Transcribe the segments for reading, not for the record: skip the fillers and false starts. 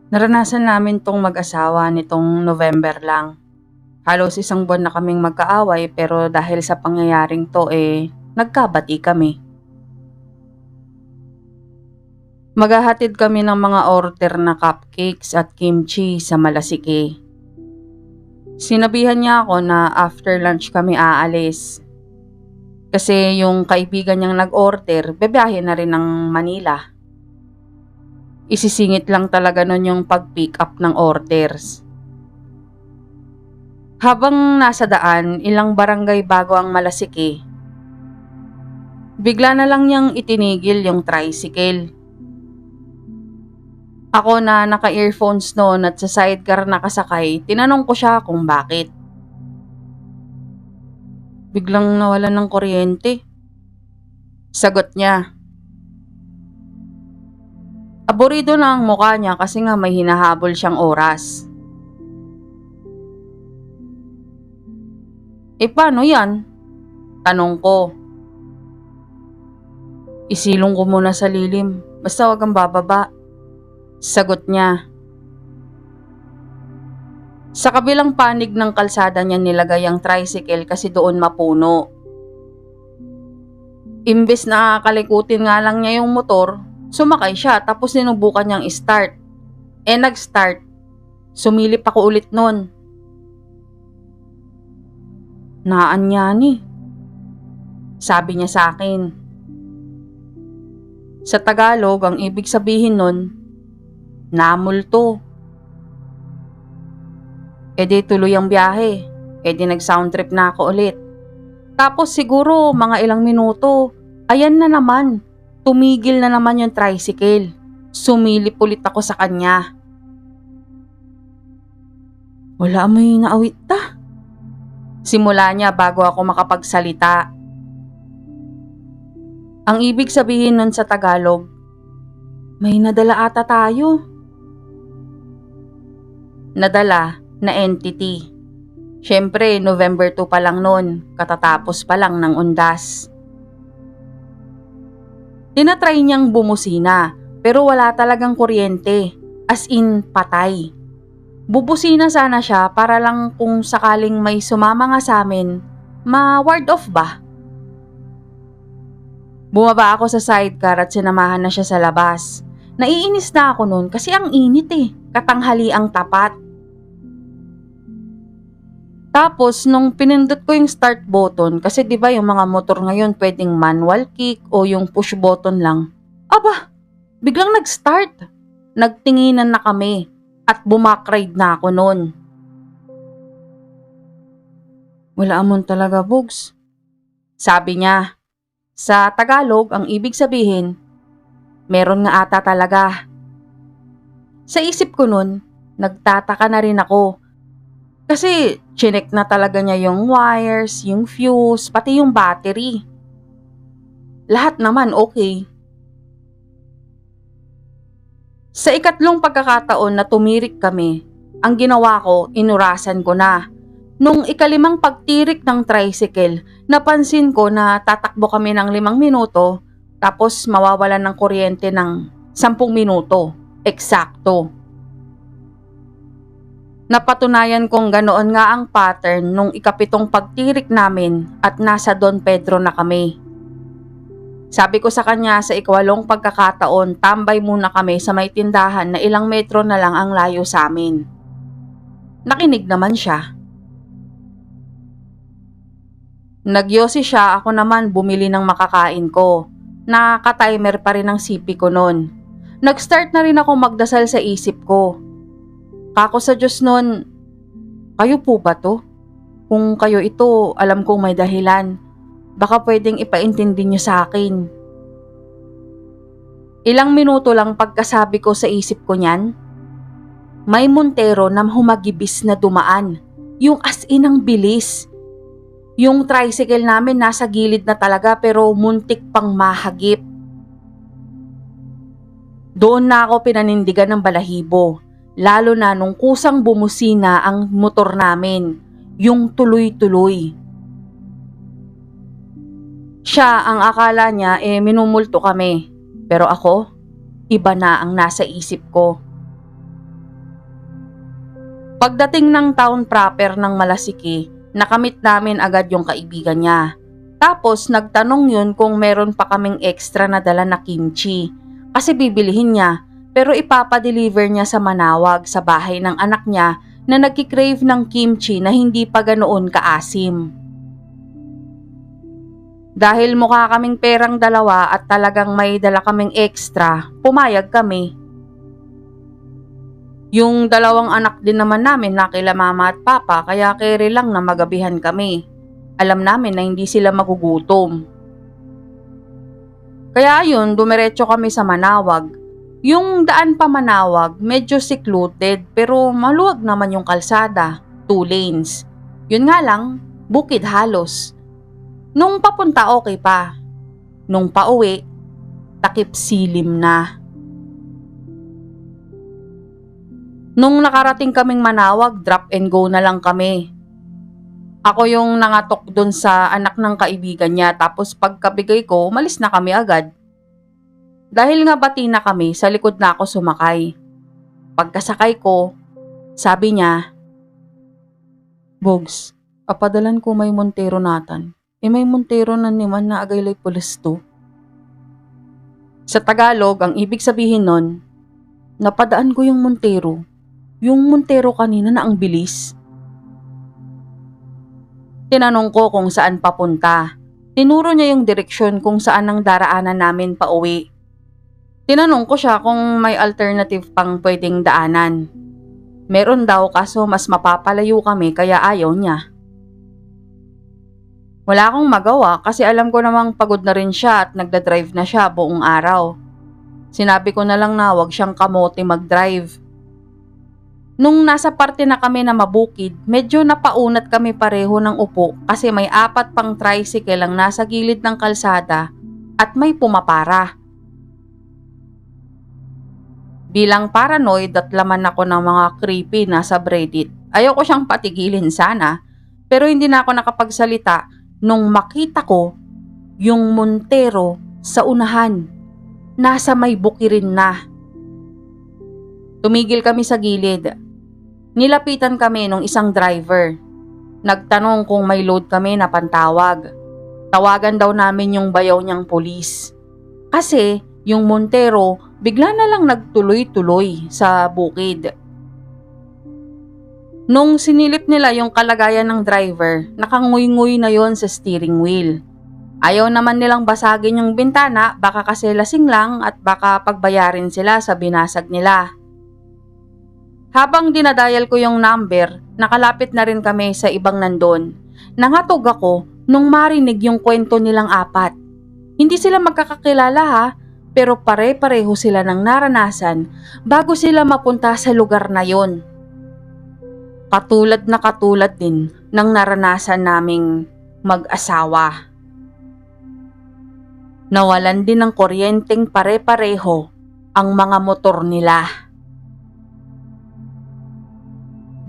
Naranasan namin 'tong mag-asawa nitong November lang. Halos isang buwan na kaming magkaaway pero dahil sa pangyayaring 'to, nagkabati kami. Maghahatid kami ng mga order na cupcakes at kimchi sa Malasiki. Sinabihan niya ako na after lunch kami aalis. Kasi yung kaibigan niyang nag-order, bibiyahe na rin ng Manila. Isisingit lang talaga nun yung pag-pick up ng orders. Habang nasa daan, ilang barangay bago ang Malasiki, bigla na lang niyang itinigil yung tricycle. Ako na naka-earphones noon at sa sidecar nakasakay, tinanong ko siya kung bakit. Biglang nawalan ng kuryente. Sagot niya, aburido na ang mukha niya kasi nga may hinahabol siyang oras. Paano yan? Tanong ko. Isilong ko muna sa lilim, basta wag kang bababa. Sagot niya. Sa kabilang panig ng kalsada niya nilagay ang tricycle kasi doon mapuno. Imbes na kalikutin nga lang niya yung motor, sumakay siya tapos sinubukan niyang start. Nag-start. Sumilip ako ulit nun. Naanyani, sabi niya sa akin. Sa Tagalog, ang ibig sabihin nun, namulto. Di tuloy ang biyahe. Di nag-sound trip na ako ulit. Tapos siguro mga ilang minuto, ayan na naman. Tumigil na naman yung tricycle. Sumilip ulit ako sa kanya. Wala amoy naawit ta. Simula niya bago ako makapagsalita. Ang ibig sabihin nun sa Tagalog, may nadala ata tayo. Nadala na entity. Siyempre, November 2 pa lang nun, katatapos pa lang ng undas. Tinatry niyang bumusina, pero wala talagang kuryente, as in patay. Bubusina sana siya para lang kung sakaling may sumama nga sa amin, ma-ward off ba? Bumaba ako sa sidecar at sinamahan na siya sa labas. Naiinis na ako nun kasi ang init katanghali ang tapat. Tapos nung pinindot ko yung start button, kasi 'di ba yung mga motor ngayon pwedeng manual kick o yung push button lang. Aba, biglang nag-start. Nagtinginan na kami at bumakride na ako noon. Wala amon talaga, Bugs. Sabi niya. Sa Tagalog, ang ibig sabihin, meron nga ata talaga. Sa isip ko nun, nagtataka na rin ako. Kasi chinek na talaga niya yung wires, yung fuse, pati yung battery. Lahat naman okay. Sa ikatlong pagkakataon na tumirik kami, ang ginawa ko, inurasan ko na. Nung ikalimang pagtirik ng tricycle, napansin ko na tatakbo kami ng 5 minuto, tapos mawawalan ng kuryente ng 10 minuto. Eksakto. Napatunayan kong ganoon nga ang pattern nung ikapitong pagtirik namin at nasa Don Pedro na kami. Sabi ko sa kanya sa ikawalong pagkakataon, tambay muna kami sa may tindahan na ilang metro na lang ang layo sa amin. Nakinig naman siya. Nagyosi siya, ako naman bumili ng makakain ko. Nakaka-timer pa rin ang sipi ko nun. Nag-start na rin ako magdasal sa isip ko. Kako sa Diyos nun, kayo po ba to? Kung kayo ito, alam kong may dahilan. Baka pwedeng ipaintindi niyo sa akin. Ilang minuto lang pagkasabi ko sa isip ko niyan, may Montero na humagibis na dumaan. Yung as in ang bilis. Yung tricycle namin nasa gilid na talaga pero muntik pang mahagip. Doon na ako pinanindigan ng balahibo, lalo na nung kusang bumusina ang motor namin, yung tuloy-tuloy. Siya ang akala niya minumulto kami, pero ako, iba na ang nasa isip ko. Pagdating ng town proper ng Malasiki, nakamit namin agad yung kaibigan niya. Tapos nagtanong yun kung meron pa kaming extra na dala na kimchi. Kasi bibilihin niya, pero ipapadeliver niya sa Manawag sa bahay ng anak niya na nagkikrave ng kimchi na hindi pa ganoon kaasim. Dahil mukha kaming perang dalawa at talagang may dala kaming extra, pumayag kami. Yung dalawang anak din naman namin na kila mama at papa kaya kere lang na magabihan kami. Alam namin na hindi sila magugutom. Kaya yun, dumiretso kami sa Manawag. Yung daan pa Manawag, medyo secluded pero maluwag naman yung kalsada, 2 lanes. Yun nga lang, bukid halos. Nung papunta okay pa. Nung pauwi, takip silim na. Nung nakarating kaming Manawag, drop and go na lang kami. Ako yung nangatok dun sa anak ng kaibigan niya tapos pagkabigay ko, umalis na kami agad. Dahil nga bati na kami, sa likod na ako sumakay. Pagkasakay ko, sabi niya, "Bogs, apadalan ko may Montero natan. May Montero na naman na agaylay pulis to." Sa Tagalog, ang ibig sabihin nun, napadaan ko yung Montero. Yung Montero kanina na ang bilis. Tinanong ko kung saan papunta. Tinuro niya yung direksyon kung saan ang daraanan namin pauwi. Tinanong ko siya kung may alternative pang pwedeng daanan. Meron daw kaso mas mapapalayo kami kaya ayaw niya. Wala akong magawa kasi alam ko namang pagod na rin siya at nagdadrive na siya buong araw. Sinabi ko na lang na wag siyang kamote mag-drive. Nung nasa parte na kami na mabukid, medyo napaunat kami pareho ng upo kasi may 4 pang tricycle ang nasa gilid ng kalsada at may pumapara. Bilang paranoid at laman ako ng mga creepy na subreddit, ayaw ko siyang patigilin sana pero hindi na ako nakapagsalita nung makita ko yung Montero sa unahan. Nasa may bukirin na. Tumigil kami sa gilid. Nilapitan kami nung isang driver. Nagtanong kung may load kami na pantawag. Tawagan daw namin yung bayaw niyang pulis. Kasi yung Montero bigla na lang nagtuloy-tuloy sa bukid. Nung sinilip nila yung kalagayan ng driver, nakanguy-nguy na yon sa steering wheel. Ayaw naman nilang basagin yung bintana, baka kasi lasing lang at baka pagbayarin sila sa binasag nila. Habang dinadial ko yung number, nakalapit na rin kami sa ibang nandun. Nangatog ako nung marinig yung kwento nilang 4. Hindi sila magkakakilala ha, pero pare-pareho sila ng naranasan bago sila mapunta sa lugar na yon. Katulad na katulad din ng naranasan naming mag-asawa. Nawalan din ng kuryenteng pare-pareho ang mga motor nila.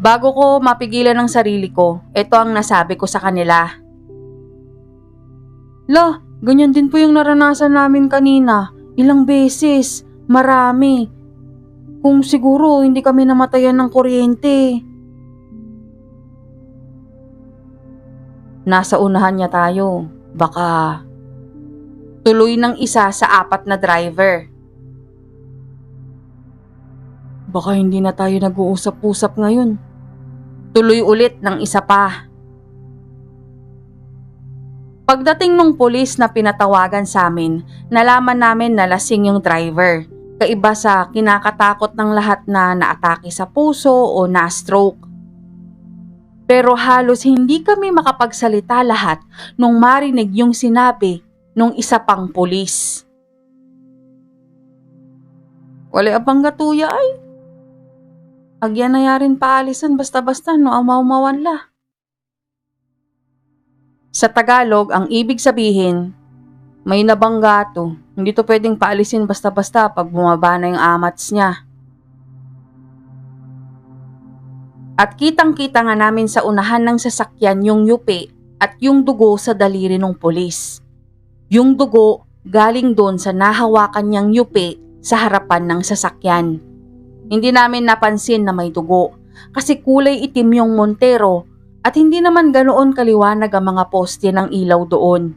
Bago ko mapigilan ang sarili ko, ito ang nasabi ko sa kanila. "La, ganyan din po yung naranasan namin kanina. Ilang beses, marami. Kung siguro hindi kami namatayan ng kuryente." Nasa unahan niya tayo. Baka tuloy ng isa sa 4 na driver. Baka hindi na tayo nag-uusap-usap ngayon. Tuloy ulit ng isa pa. Pagdating ng pulis na pinatawagan sa amin, nalaman namin na lasing yung driver. Kaiba sa kinakatakot ng lahat na naatake sa puso o na-stroke. Pero halos hindi kami makapagsalita lahat nung marinig yung sinabi nung isa pang pulis. "Wala abang gatuya ay. Agyan na yarin paalisan basta-basta no amaw-mawan la." Sa Tagalog, ang ibig sabihin, may nabangga to. Hindi to pwedeng paalisin basta-basta pag bumaba na yung amats niya. At kitang-kita nga namin sa unahan ng sasakyan yung yupi at yung dugo sa daliri ng pulis. Yung dugo galing doon sa nahawakan niyang yupi sa harapan ng sasakyan. Hindi namin napansin na may dugo kasi kulay itim yung Montero at hindi naman ganoon kaliwanag ang mga poste ng ilaw doon.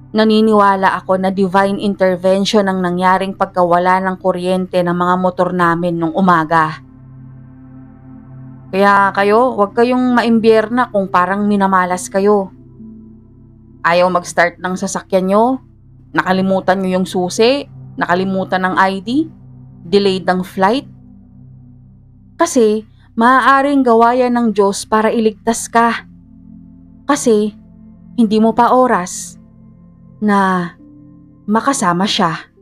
Naniniwala ako na divine intervention ang nangyaring pagkawala ng kuryente ng mga motor namin nung umaga. Kaya kayo, huwag kayong maimbierna kung parang minamalas kayo. Ayaw mag-start ng sasakyan nyo, nakalimutan nyo yung susi, nakalimutan ng ID, delayed ng flight. Kasi maaaring gawa yan ng Diyos para iligtas ka. Kasi hindi mo pa oras na makasama siya.